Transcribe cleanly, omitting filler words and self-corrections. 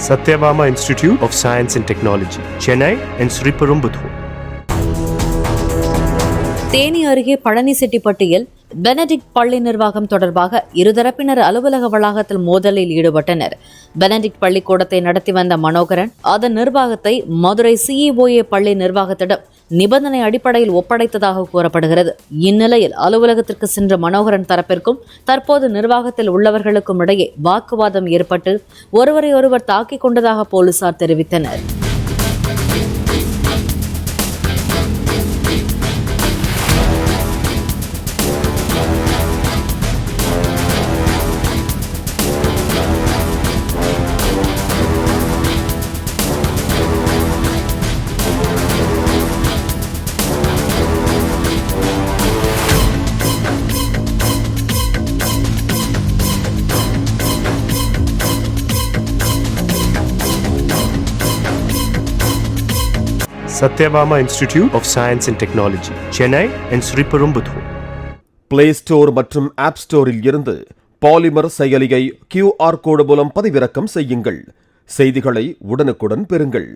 Satyabama Institute of Science and Technology, Chennai and Sriperumbudur. Theni அருகே பழனிசெட்டிப்பட்டியில் Benedict பள்ளி நிர்வாகம் தொடர்பாக இருதரப்பினர் அலுவலக வளாகத்தில் மோதலில் ஈடுபட்டனர். பெனடிக்ட் பள்ளிக்கூடத்தை நடத்தி வந்த மனோகரன் அதன் நிர்வாகத்தை மதுரை CEOA பள்ளி நிர்வாகத்திடம் நிபந்தனை அடிப்படையில் ஒப்படைத்ததாக கூறப்படுகிறது. இந்நிலையில் அலுவலகத்திற்கு சென்ற மனோகரன் தரப்பிற்கும் தற்போது நிர்வாகத்தில் உள்ளவர்களுக்கும் இடையே வாக்குவாதம் ஏற்பட்டு ஒருவரை ஒருவர் தாக்கிக் கொண்டதாக போலீசார் தெரிவித்தனர். Satyabama Institute of Science and Technology, Chennai and Sriperumbudur. Play Store மற்றும் App Storeல் இருந்து பாலிமர் செயலியை QR கோடு மூலம் பதிவிறக்கம் செய்யுங்கள். செய்திகளை உடனுக்குடன் பெறுங்கள்.